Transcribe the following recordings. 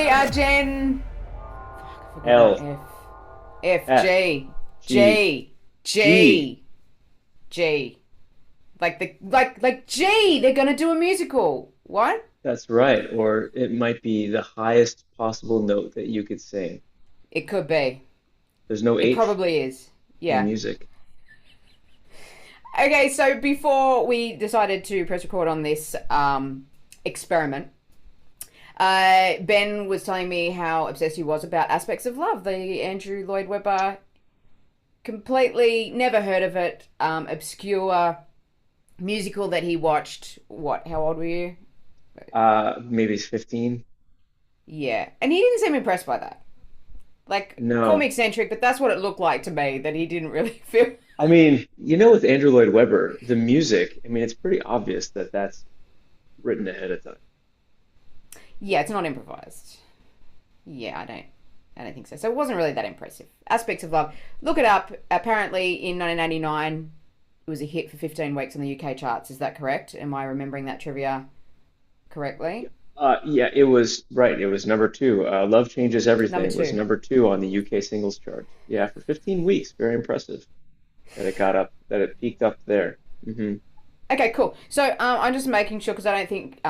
actually Gen. Fuck, I forgot L. F. F. G. G. G. G. G. G. Like G. They're gonna do a musical. What? That's right. Or it might be the highest possible note that you could sing. It could be. There's no It H probably is. in Yeah. music. Okay, so before we decided to press record on this experiment, Ben was telling me how obsessed he was about Aspects of Love, the Andrew Lloyd Webber, completely never heard of it, obscure musical that he watched. What? How old were you? Maybe it's 15. Yeah, and he didn't seem impressed by that. Like, call me No. eccentric, but that's what it looked like to me. That he didn't really feel. I mean, with Andrew Lloyd Webber, the music, I mean, it's pretty obvious that that's written ahead of time. Yeah, it's not improvised. Yeah, I don't think so. So it wasn't really that impressive. Aspects of Love. Look it up. Apparently in 1989 it was a hit for 15 weeks on the UK charts. Is that correct? Am I remembering that trivia correctly? Yeah, it was right. It was number two. Love Changes Number Everything was two. number two on the UK singles chart. Yeah, for 15 weeks. Very impressive that it got up, that it peaked up there. Okay, cool. So I'm just making sure because I don't think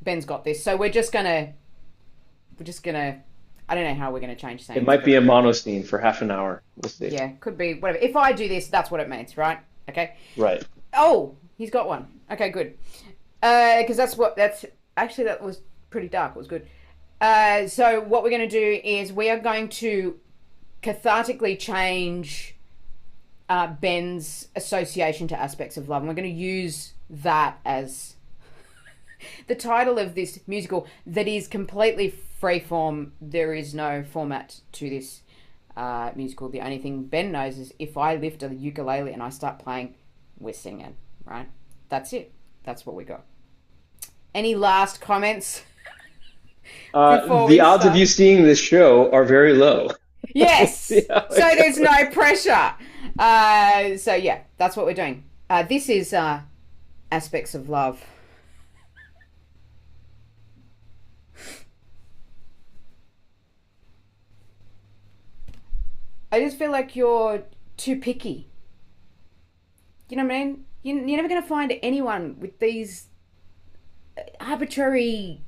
Ben's got this. So we're just gonna. I don't know how we're gonna change It things, might but be a mono scene for half an hour. We'll see. yeah, could be whatever. If I do this, that's what it means, right? Okay. Right. Oh, he's got one. Okay, good. Because that's actually that was pretty dark. It was good. So what we're going to do is we are going to cathartically change Ben's association to Aspects of Love, and we're going to use that as the title of this musical that is completely freeform. There is no format to this musical. The only thing Ben knows is if I lift a ukulele and I start playing, we're singing, right? That's it. That's what we got. Any last comments before The we odds of start? you seeing this show are very low. We'll Yes. see how So it there's goes. no pressure. So yeah, that's what we're doing. This is Aspects of Love. I just feel like you're too picky. You know what I mean? You're never going to find anyone with these arbitrary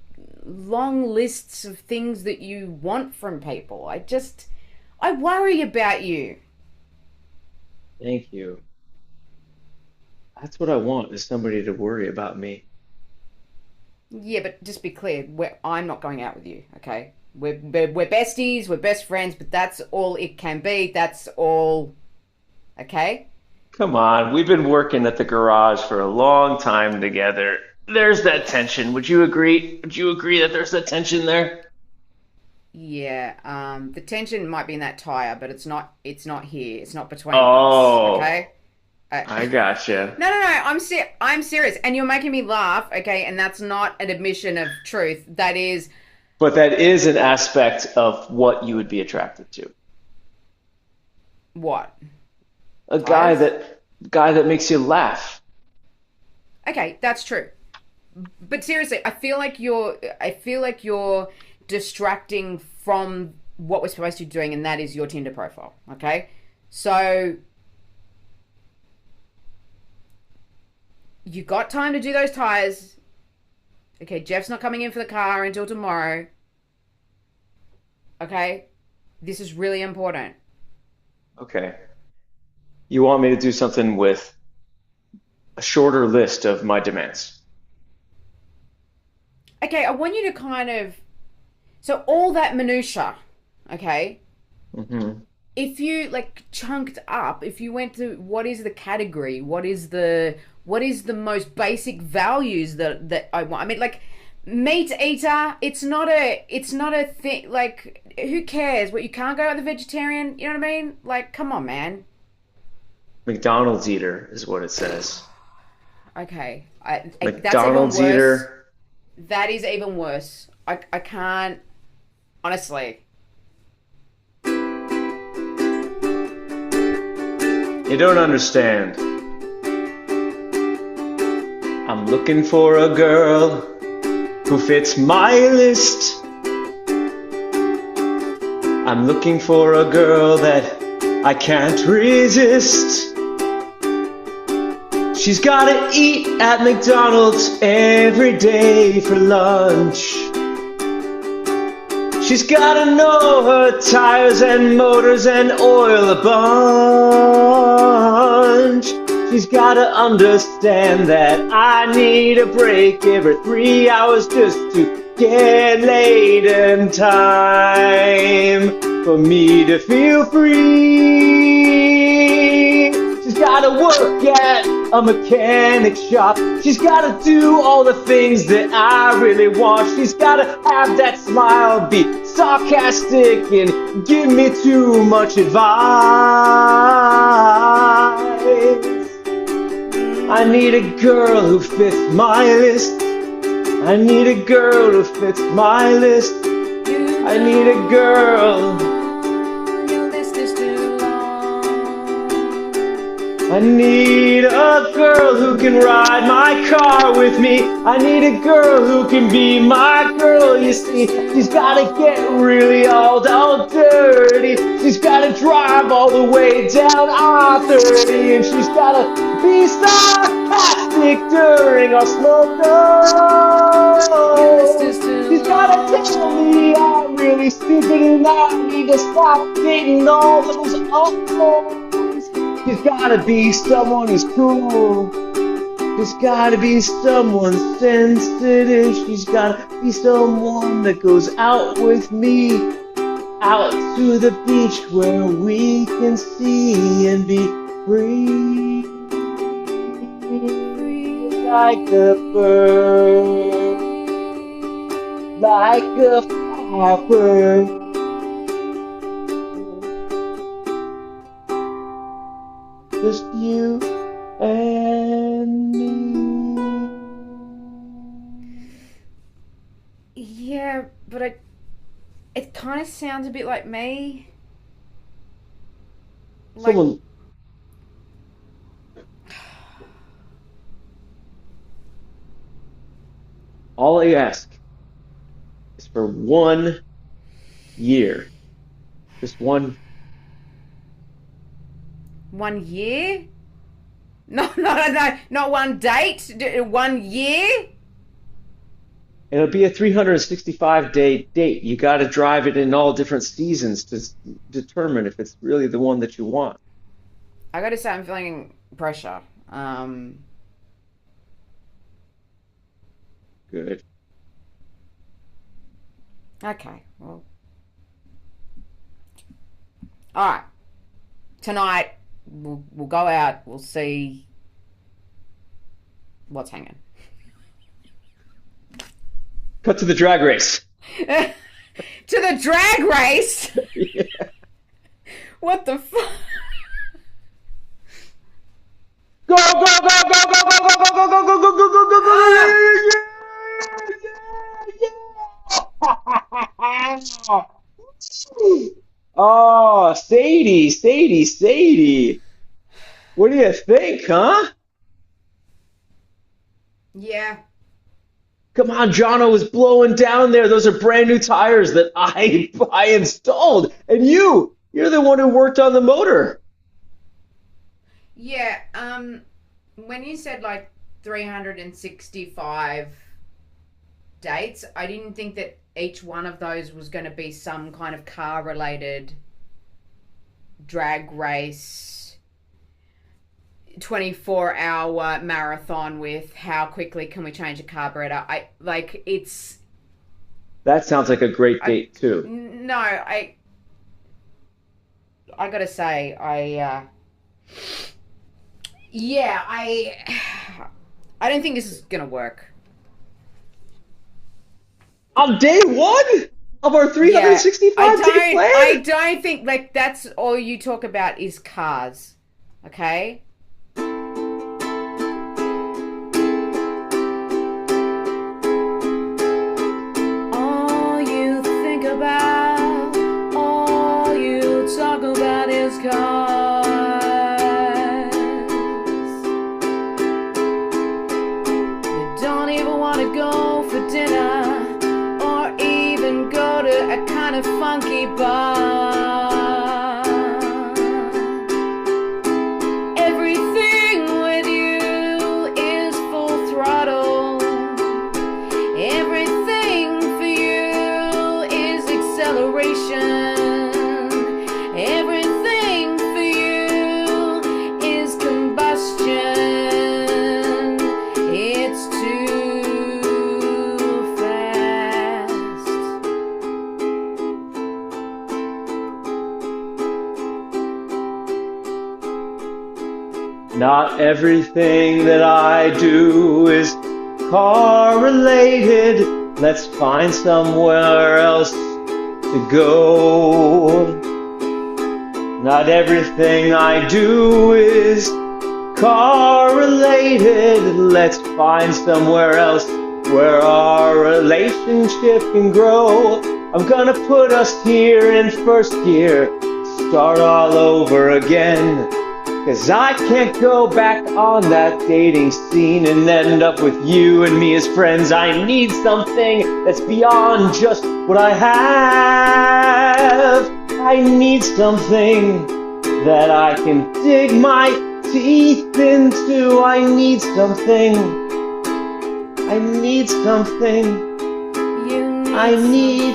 long lists of things that you want from people. I worry about you. Thank you. That's what I want, is somebody to worry about me. Yeah, but just be clear, I'm not going out with you, okay? We're besties, we're best friends, but that's all it can be. That's all, okay? Come on, we've been working at the garage for a long time together. There's that tension. Would you agree? Would you agree that there's that tension there? Yeah, the tension might be in that tire, but it's not here. It's not between us, Oh, okay? Uh, I gotcha. no. I'm serious, and you're making me laugh, okay? And that's not an admission of truth. That is But that is an aspect of what you would be attracted to. what? A Tires? guy that makes you laugh. Okay, that's true. But seriously, I feel like you're distracting from what we're supposed to be doing, and that is your Tinder profile. Okay, so you got time to do those tires. Okay, Jeff's not coming in for the car until tomorrow. Okay, this is really important. Okay. You want me to do something with a shorter list of my demands. Okay, I want you to kind of so all that minutia. Okay, hmm if you like chunked up, if you went to what is the category, what is the most basic values that I want. I mean, like meat eater, it's not a thing. Like who cares? What, you can't go with the vegetarian? You know what I mean? Like come on, man. McDonald's eater is what it says. Okay, that's even McDonald's worse. eater. That is even worse. I can't honestly. You don't understand. I'm looking for a girl who fits my list. I'm looking for a girl that I can't resist. She's gotta eat at McDonald's every day for lunch. She's gotta know her tires and motors and oil a bunch. She's gotta understand that I need a break every 3 hours just to get laid in time for me to feel free. She's gotta work at a mechanic shop. She's gotta do all the things that I really want. She's gotta have that smile, be sarcastic, and give me too much advice. I need a girl who fits my list. I need a girl who fits my list. I need a girl. Your list is too long. I need a girl who can ride my car with me. I need a girl who can be my girl, you see. She's gotta get really all dirty. She's gotta drive all the way down I-30. And she's gotta be sarcastic during our slow down. She's gotta tell me I'm really stupid and I need to stop dating all those unknowns. She's gotta be someone who's cool. She's gotta be someone sensitive. She's gotta be someone that goes out with me, out to the beach where we can see and be free. Like a bird, like a firebird. Just you and me. Yeah, but it kind of sounds a bit like me. Like, Someone. All I ask is for 1 year. Just one. 1 year? No, not one date. 1 year? It'll be a 365-day date. You got to drive it in all different seasons to determine if it's really the one that you want. I gotta say, I'm feeling pressure. Good. Okay, well. Alright. Tonight, we'll go out, we'll see what's hanging. Cut to the drag race. To the drag race? Yeah. What the fuck? Go, go, go, go, go, go, go, go, go, go, go, go, go, go, go, go, yeah. Oh, Sadie. What do you think, huh? Yeah. Come on, Jono was blowing down there. Those are brand new tires that I installed. And you're the one who worked on the motor. Yeah, when you said like 365 dates, I didn't think that each one of those was going to be some kind of car-related drag race, 24-hour marathon with how quickly can we change a carburetor. That sounds like a great date too. No, I gotta say, I don't think this is gonna work. On day one of our 365 day plan? I don't think, like, that's all you talk about is cars. Okay? All you think about, all you talk about is cars. You don't even want to go for dinner or even go to a concert. kind of funky bar. Everything with you is full throttle. Everything for you is acceleration. Everything for you is combustion. It's too fast. Not everything that I do is correlated. Let's find somewhere else to go. Not everything I do is correlated. Let's find somewhere else where our relationship can grow. I'm gonna put us here in first gear, start all over again. 'Cause I can't go back on that dating scene and end up with you and me as friends. I need something that's beyond just what I have. I need something that I can dig my teeth into. I need something. I need something. I need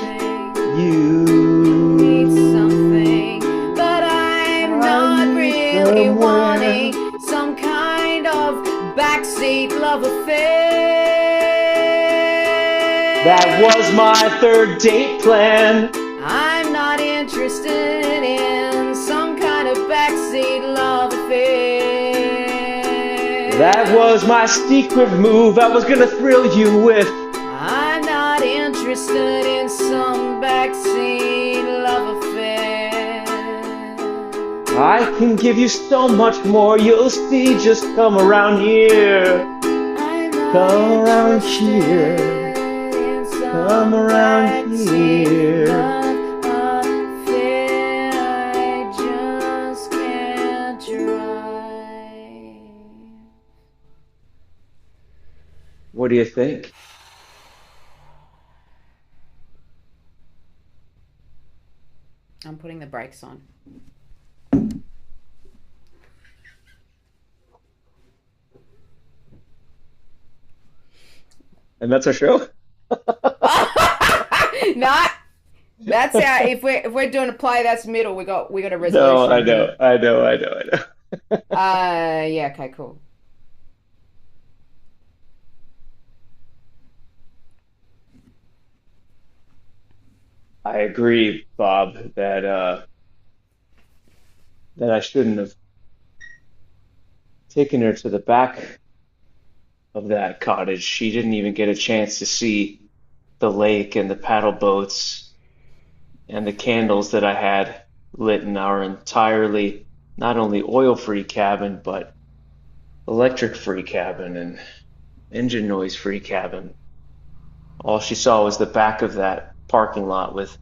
you. Something, but I'm not really wanting some kind of backseat love affair. That was my third date plan. I'm not interested in some kind of backseat love affair. That was my secret move I was gonna thrill you with. I'm not interested in some backseat love affair. I can give you so much more, you'll see, just come around here. Come around here. Come around here. I just can't try. What do you think? I'm putting the brakes on. And that's our show? Nah, that's how. If we're doing a play, that's middle. We got a resolution. No, I know. Yeah. Okay. Cool. I agree, Bob, that I shouldn't have taken her to the back of that cottage. She didn't even get a chance to see the lake and the paddle boats and the candles that I had lit in our entirely not only oil-free cabin, but electric-free cabin and engine noise-free cabin. All she saw was the back of that parking lot with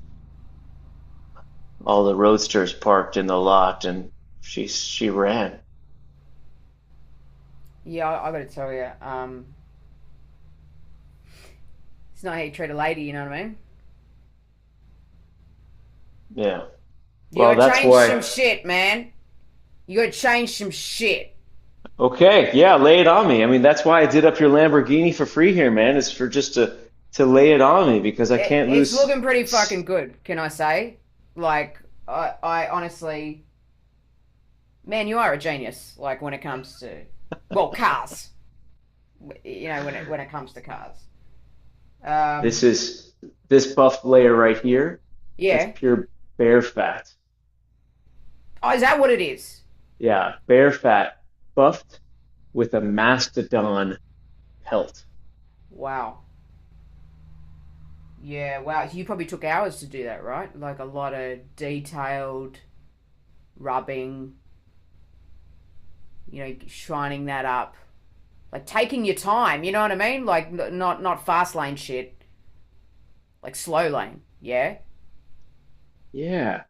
all the roadsters parked in the lot, and she ran. Yeah, I gotta tell you, it's not how you treat a lady. You know what I mean? Yeah. You Well, gotta that's change why. some shit, man. You gotta change some shit. Okay, yeah, lay it on me. I mean, that's why I did up your Lamborghini for free here, man. Is for just to lay it on me because I can't It's lose. looking pretty fucking good, can I say? Like, I honestly, man, you are a genius. Like when it comes to, well, cars. You know, when it comes to cars. This is this buff layer right here. That's Yeah. pure bear fat. Oh, is that what it is? Yeah, bear fat buffed with a mastodon pelt. Wow. Yeah, wow. You probably took hours to do that, right? Like a lot of detailed rubbing, shining that up. Like taking your time, you know what I mean? Like not fast lane shit, like slow lane. Yeah? Yeah,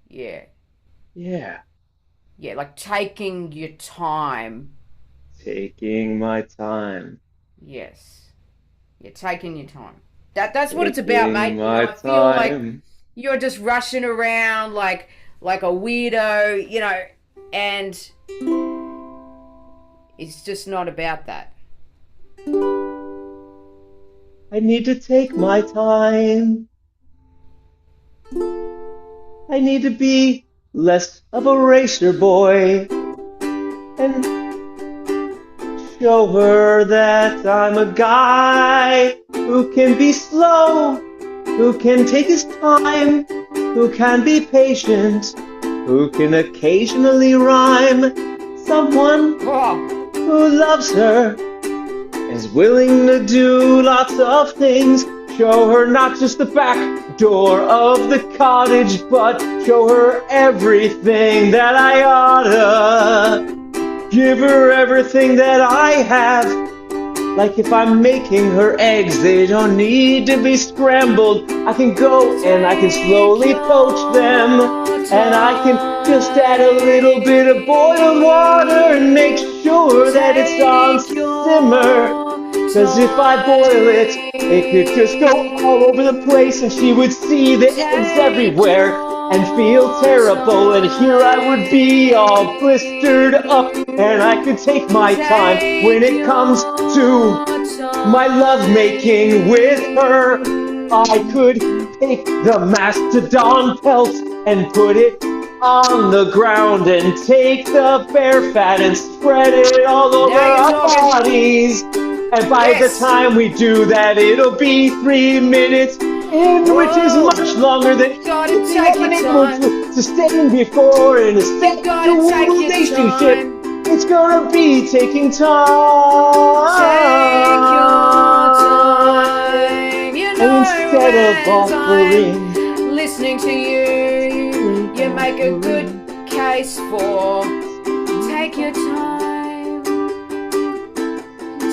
Yeah. yeah. Yeah, like taking your time. Taking my time. Yes. You're taking your time. That's what it's about, mate. Taking You know, my I feel like time. you're just rushing around like a weirdo, you know, and it's just not about that. I need to take my time. I need to be less of a racer boy and show her that I'm a guy who can be slow, who can take his time, who can be patient, who can occasionally rhyme. Someone Oh, who loves her, is willing to do lots of things. Show her not just the back door of the cottage, but show her everything that I oughta. Give her everything that I have. Like if I'm making her eggs, they don't need to be scrambled. I can go and I can slowly poach them. And I can just add a little bit of boiled water and make sure that it's on simmer. Cause if I boil it, it could just go all over the place and she would see the eggs everywhere and feel terrible. And here I would be all blistered up and I could take my time when it comes to my love making with her. I could take the mastodon pelt and put it on the ground and take the bear fat and spread it all over our bodies. And by the time we do that, it'll be 3 minutes in, which is much longer than you have been able to sustain before in a sexual relationship. It's gonna be taking time. take your time. You know, Instead of offering, listening to you, you make a good case for take your time.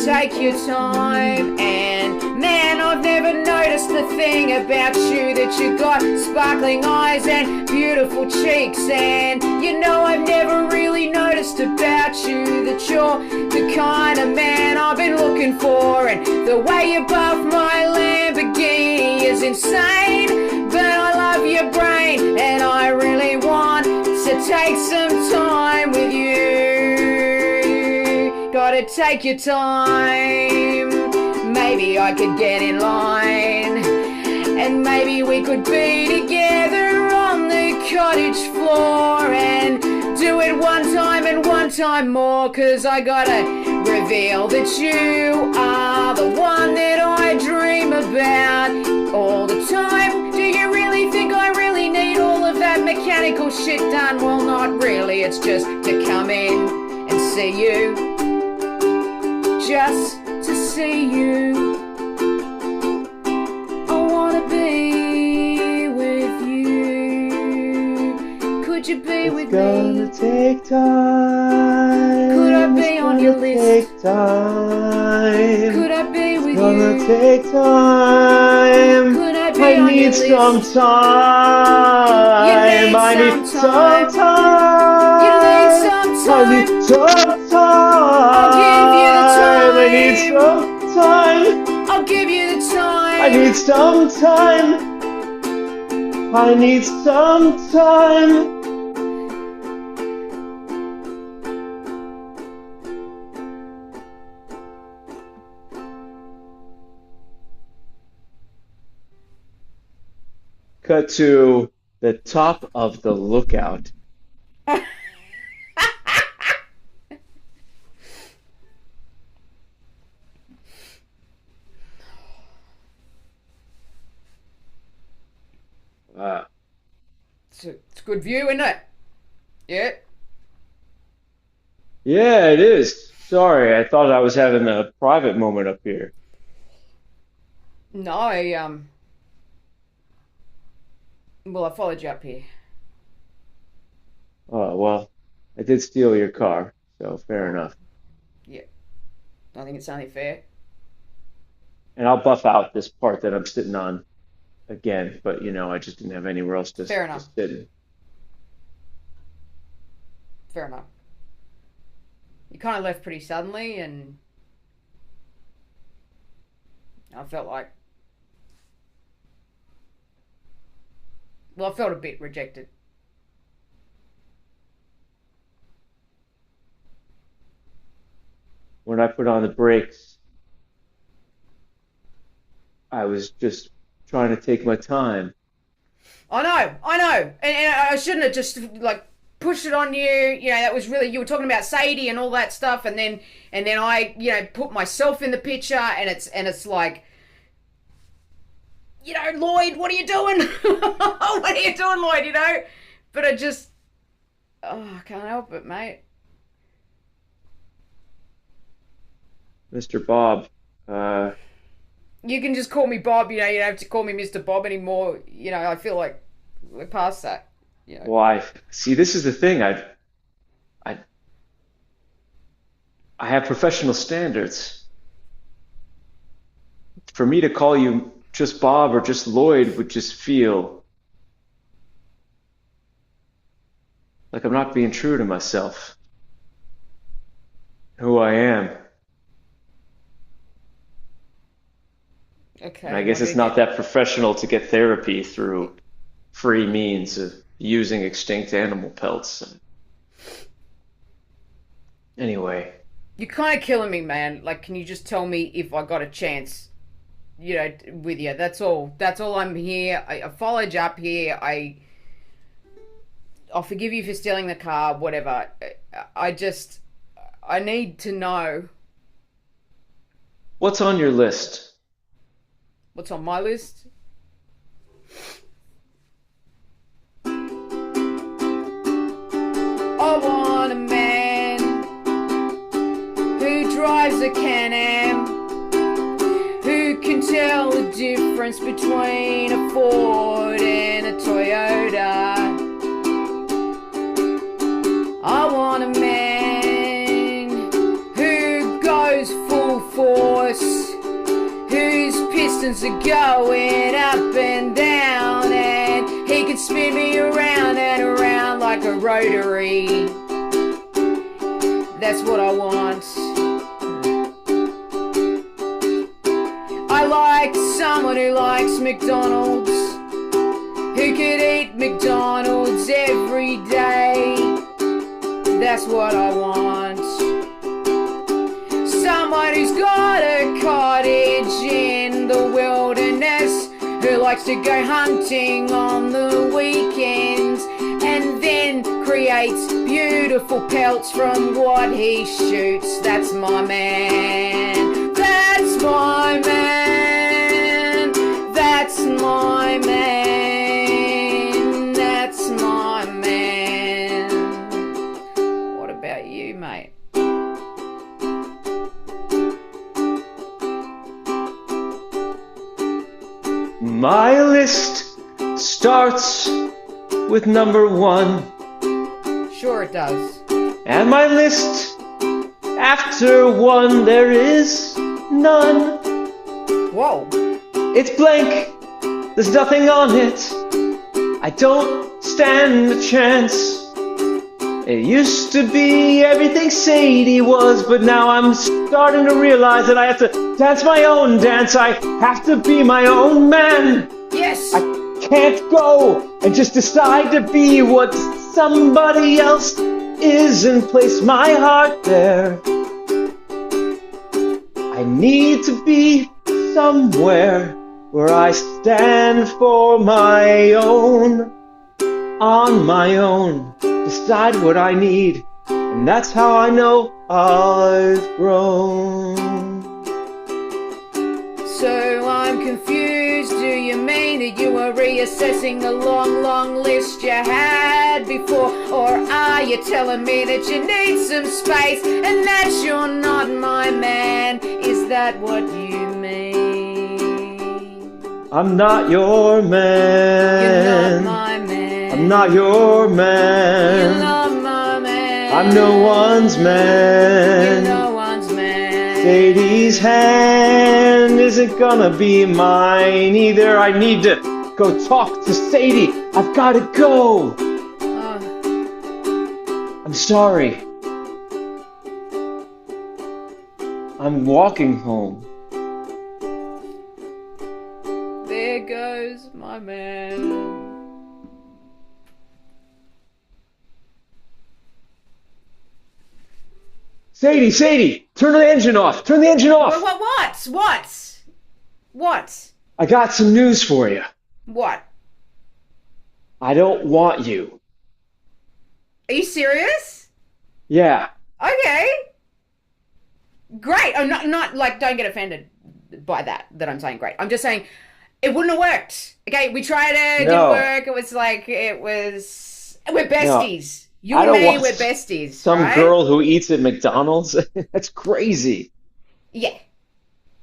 Take your time, and man, I've never noticed the thing about you that you got sparkling eyes and beautiful cheeks. And you know, I've never really noticed about you that you're the kind of man I've been looking for. And the way you buff my Lamborghini is insane, but I love your brain and I really want to take some time with you. Gotta take your time. Maybe I could get in line, and maybe we could be together on the cottage floor and do it one time and one time more. Cause I gotta reveal that you are the one that I dream about all the time. Do you really think I really need all of that mechanical shit done? Well, not really. It's just to come in and see you, just to see you. I wanna be with you. Could you be with me? It's gonna take time. Could I be on your list? Take time. Could I be with It's gonna you? take time. Could I be I on need your some list? time. You need I need some some time. time. You need some I time. need some time. I'll give you the I need time. some time. I'll give you the time. I need some time. I need some time. Cut to the top of the lookout. Wow. It's a good view, isn't it? Yeah. Yeah, it is. Sorry, I thought I was having a private moment up here. No, well, I followed you up here. Oh, well, I did steal your car, so fair enough. Yeah. I think it's only fair. And I'll buff out this part that I'm sitting on again, but I just didn't have anywhere else to, Fair to enough. sit in. Fair enough. You kind of left pretty suddenly, and I felt like Well, I felt a bit rejected. When I put on the brakes, I was just trying to take my time. I know. And I shouldn't have just like pushed it on you. You know, that was really, you were talking about Sadie and all that stuff, and then I, you know, put myself in the picture, and it's like, you know, Lloyd, what are you doing? What are you doing, Lloyd? You know, but I just, I can't help it, mate. Mr. Bob, You can just call me Bob. You know, you don't have to call me Mr. Bob anymore. You know, I feel like we're past that. You know. why? See, this is the thing. I, I have professional standards. For me to call you just Bob or just Lloyd would just feel like I'm not being true to myself, who I am. And I Okay, guess what do it's you not get? that professional to get therapy through free means of using extinct animal pelts. Anyway, You're kind of killing me, man. Like, can you just tell me if I got a chance? You know, with you. That's all. That's all. I'm here. I followed you up here. I'll forgive you for stealing the car. Whatever. I need to know what's on your list? what's on my list. I want a man who drives a Can-Am, who can tell the difference between a Ford and a Toyota. I want a man who goes full force, whose pistons are going up and down, and he can spin me around and around like a rotary. That's what I want. I like someone who likes McDonald's, who could eat McDonald's every day. That's what I want. Someone who's got a cottage in the wilderness, who likes to go hunting on the weekends, and then creates beautiful pelts from what he shoots. That's my man. That's my man. That's my man. That's my man. What about you, mate? My list starts with number one, Sure it does. and my list after one there is none. Whoa. It's blank, there's nothing on it. I don't stand a chance. It used to be everything Sadie was, but now I'm starting to realize that I have to dance my own dance. I have to be my own man. Yes. I can't go and just decide to be what somebody else is and place my heart there. I need to be somewhere where I stand for my own, on my own, decide what I need, and that's how I know I've grown. So I'm confused. Do you mean that you are reassessing the long, long list you had before? Or are you telling me that you need some space and that you're not my man? Is that what you mean? I'm not your You're man. not my man. I'm not your You're man. not my man. I'm no one's You're man. no one's man. Sadie's hand isn't gonna be mine either. I need to go talk to Sadie. I've gotta go. Oh, I'm sorry. I'm walking home. there goes my man. Sadie, turn the engine off. Turn the engine off. What? I got some news for you. What? I don't want you. Are you serious? Yeah. Okay. Great. I'm not like, don't get offended by that I'm saying great. I'm just saying it wouldn't have worked. Okay, we tried it, didn't work. We're besties. You and me, we're besties. Some right? girl who eats at McDonald's. That's crazy. Yeah.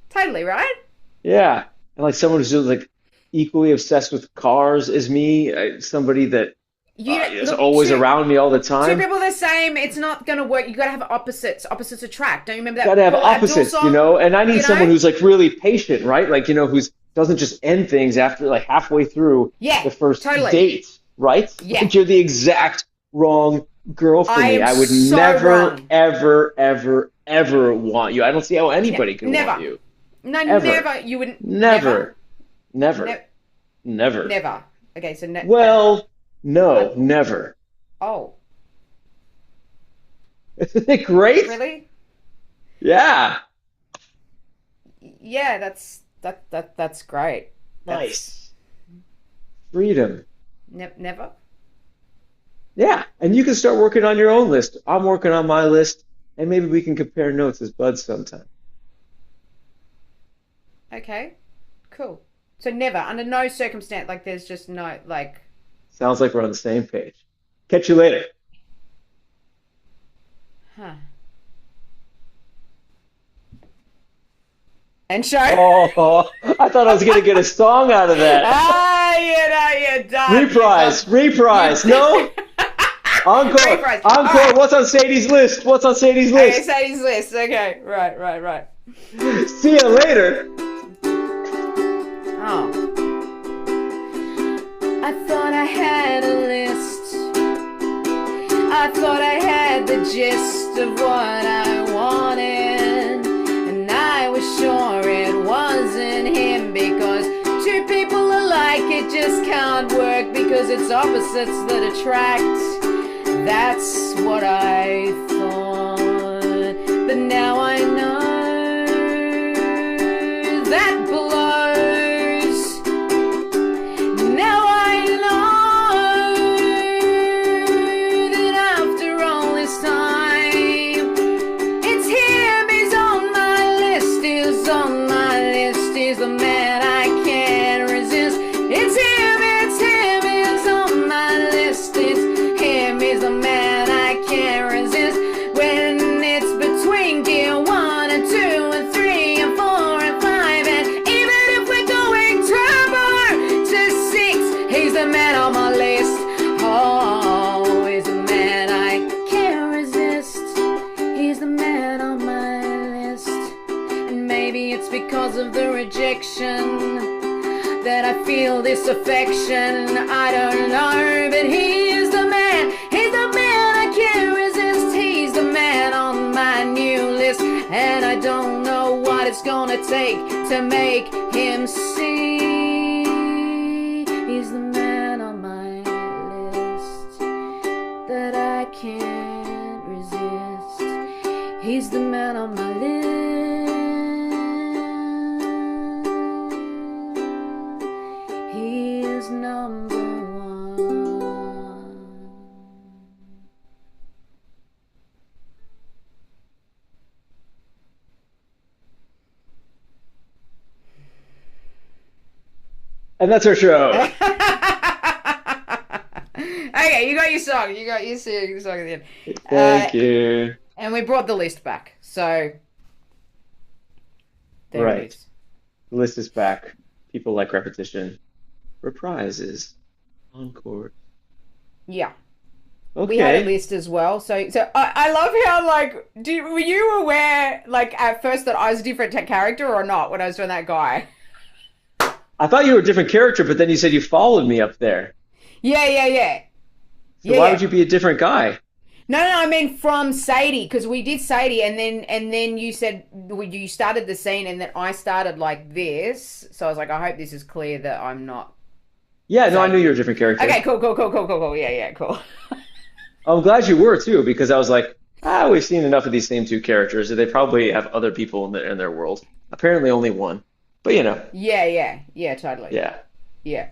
Totally, right? Yeah. And like someone who's like equally obsessed with cars as me, somebody that is always around me all the time. Two people the same, it's not going to work. You got to have opposites. Opposites attract. Don't you remember that? Got to have opposites, you know? And I need someone who's like really patient, right? Like, you know, who's doesn't just end things after like halfway through the first date, right? Yeah. Like you're the exact wrong girl for me. I would never, ever want you. I don't see how anybody could want you. No, never. You wouldn't. Never. Okay, so well, no, never. Oh. Isn't it great? Really? Yeah. Yeah, that's great. Nice. Freedom. Never? Yeah, and you can start working on your own list. I'm working on my list, and maybe we can compare notes as buds sometime. Okay, cool. So never, under no circumstance, like there's just no, like... Sounds like we're on the same page. Catch you later. Huh. And show? Oh, I thought I was going to get a song out of that. You're done. Reprise. No? Encore. Reprise. Encore. Right. What's on Sadie's list? Okay, Sadie's list. Okay, right. See you later. Oh. I thought I had a list. I thought I had the gist of what I wanted. And I was sure it wasn't him, because two people alike, it just can't work, because it's opposites that attract. That's what I thought. But now I know that blows. Now I know that after all this time, it's him, he's on my list, he's the man I can't resist. It's him, he's on my list, it's him, he's the man I can't resist. When it's between gear 1 and 2 and 3 and 4 and 5, and even if we're going turbo to 6, he's the man on my list. Oh, he's the man I can't resist. He's the man on my list. And maybe it's because of the rejection that I feel this affection. I don't know, but he is the man. He's the man I can't resist. He's the man on my new list, and I don't know what it's gonna take to make him see. He's the man on my list that I can't resist. He's the man on my list. He is number one. And that's our show. Okay, you got your song. You got your song at the end. Thank you. And we brought the list back. So, there it is. The list is back. People like repetition. Reprises. Encore. Yeah. Okay. We had a list as well. So I love how, like, were you aware, like, at first that I was a different character or not when I was doing that guy? I thought you were a different character, but then you said you followed me up there. Yeah. So why would you be a different guy? No, I mean from Sadie, because we did Sadie, and then you said you started the scene, and then I started like this. So I was like, I hope this is clear that I'm not. Yeah, no, I knew you were a different character. Okay, cool. Yeah, cool. I'm glad you were too, because I was like, We've seen enough of these same two characters that they probably have other people in their world. Apparently, only one. But Yeah, yeah, yeah, totally. yeah. Yeah.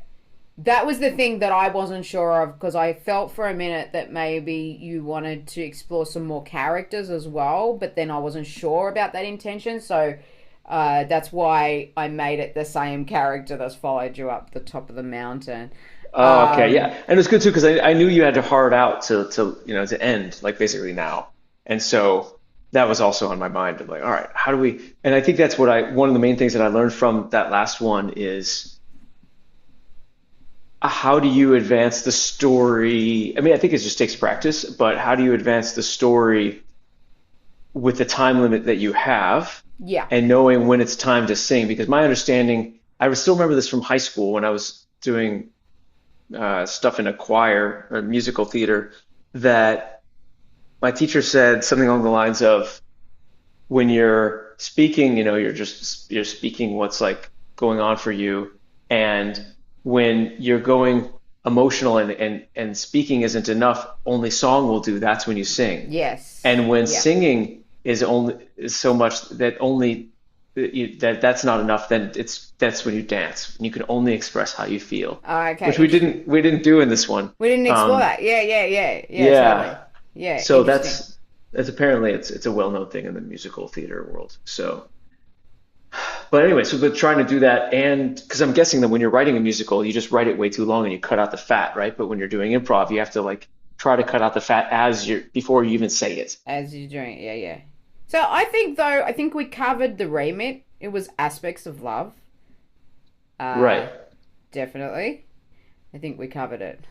That was the thing that I wasn't sure of because I felt for a minute that maybe you wanted to explore some more characters as well, but then I wasn't sure about that intention. So that's why I made it the same character that's followed you up the top of the mountain. Oh, okay, Um, yeah, and it's good too because I knew you had to hard out to end like basically now, and so that was also on my mind of like, all right, how do we? And I think that's one of the main things that I learned from that last one is how do you advance the story? I mean, I think it just takes practice, but how do you advance the story with the time limit that you have yeah. and knowing when it's time to sing? Because my understanding, I still remember this from high school when I was doing stuff in a choir or musical theater, that my teacher said something along the lines of when you're speaking, you're speaking what's like going on for you, and when you're going emotional and speaking isn't enough, only song will do. That's when you sing. Yes. And when Yeah. singing is so much that only that's not enough, then that's when you dance. And you can only express how you feel, Oh, okay. which we didn't do in this one. We didn't explore Um, that. Yeah, yeah, yeah, yeah, totally. yeah. Yeah, So interesting. that's apparently it's a well-known thing in the musical theater world. So, but anyway, so but trying to do that, and because I'm guessing that when you're writing a musical, you just write it way too long and you cut out the fat, right? But when you're doing improv, you have to like try to cut out the fat as you're before you even say it. As you're doing it, yeah, yeah. So I think though, I think we covered the remit. It was aspects of love. Uh, Right. definitely. I think we covered it.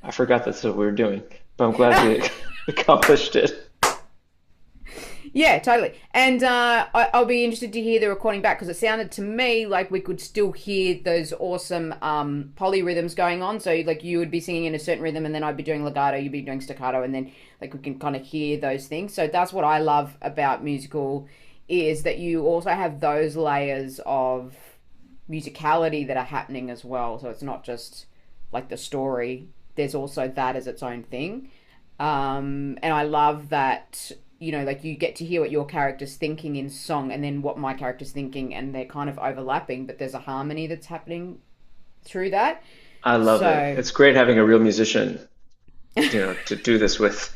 I forgot that's what we were doing, but I'm glad we accomplished it. Yeah, totally. And I'll be interested to hear the recording back because it sounded to me like we could still hear those awesome polyrhythms going on. So like you would be singing in a certain rhythm, and then I'd be doing legato, you'd be doing staccato, and then like we can kind of hear those things. So that's what I love about musical is that you also have those layers of musicality that are happening as well. So it's not just like the story. There's also that as its own thing. And I love that, like you get to hear what your character's thinking in song and then what my character's thinking, and they're kind of overlapping, but there's a harmony that's happening through that. I love it. So, It's great having a real musician, to do this with.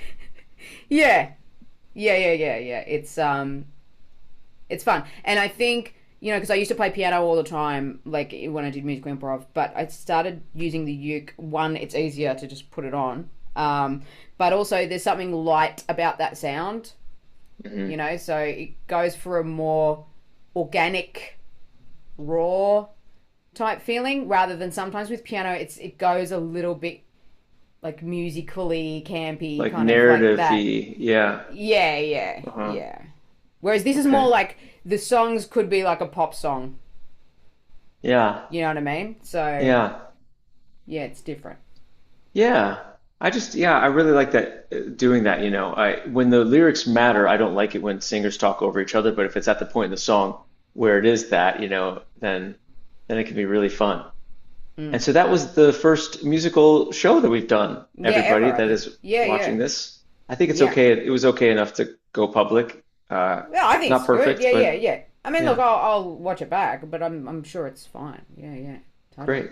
yeah, yeah, yeah, yeah, yeah. It's fun. And I think, because I used to play piano all the time, like when I did musical improv, but I started using the uke. One, it's easier to just put it on. But also there's something light about that sound, Mhm. so it goes for a more organic, raw type feeling rather than sometimes with piano it goes a little bit like musically campy Like kind of like that. narrative-y, yeah. Yeah, yeah, Uh-huh. yeah. Whereas this is more Okay. like the songs could be like a pop song. Yeah. You know what I mean? So Yeah. yeah, it's different. Yeah. I really like that doing that, when the lyrics matter, I don't like it when singers talk over each other, but if it's at the point in the song where it is that, then it can be really fun. And Mm. so that was the first musical show that we've done, Yeah, everybody ever, I that think. is Yeah, watching yeah. this. I think it's Yeah. okay. It was okay enough to go public. Yeah, I think Not it's good. perfect, Yeah, yeah, but yeah. I mean, look, yeah, I'll watch it back, but I'm sure it's fine. Yeah, yeah, totally. great.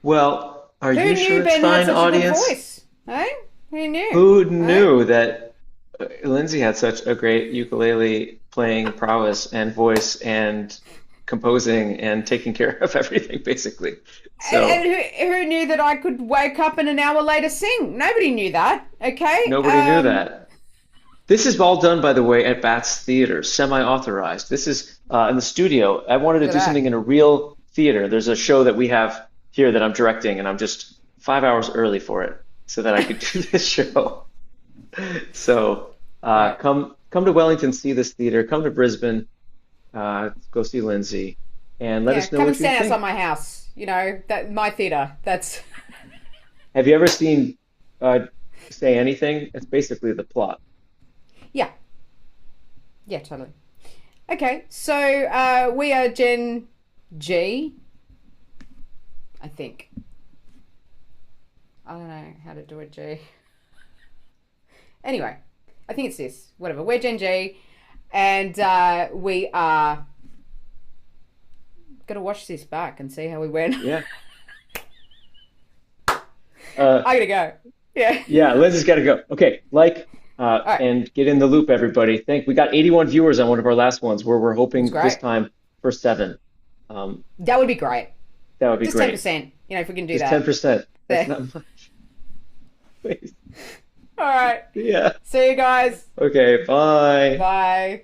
Well, are Who you knew sure it's Ben had fine, such a good audience? voice? Hey, who knew? Who Hey, knew that Lindsay had such a great ukulele playing prowess and voice and composing and taking care of everything, basically. and So who knew that I could wake up and an hour later sing? Nobody knew that. Okay. nobody knew that. This is all done, by the way, at Bats Theater, semi-authorized. This is in the studio. I wanted to Look at do that. something in a real theater. There's a show that we have here that I'm directing, and I'm just 5 hours early for it so that I could do this show. So Right. come to Wellington, see this theater. Come to Brisbane, go see Lindsay, and let Yeah, us know come and what you stand outside think. my house. That my theater. That's Have you ever seen Say Anything? It's basically the plot. yeah, yeah, totally. Okay, so we are Gen G, I think. I don't know how to do a G. Anyway, I think it's this. Whatever. We're Gen G, and we are gonna watch this back and see how we went. Yeah. I gotta go. Yeah. Yeah, Lindsay's got to go. Okay, right. and get in the loop, everybody. We got 81 viewers on one of our last ones, where we're hoping That's this great. time for 7. That would be great. That would be Just great. 10%. If we can do Just that. 10%. That's There. not much. Please. All right. Yeah. See you guys. Okay, bye. Bye.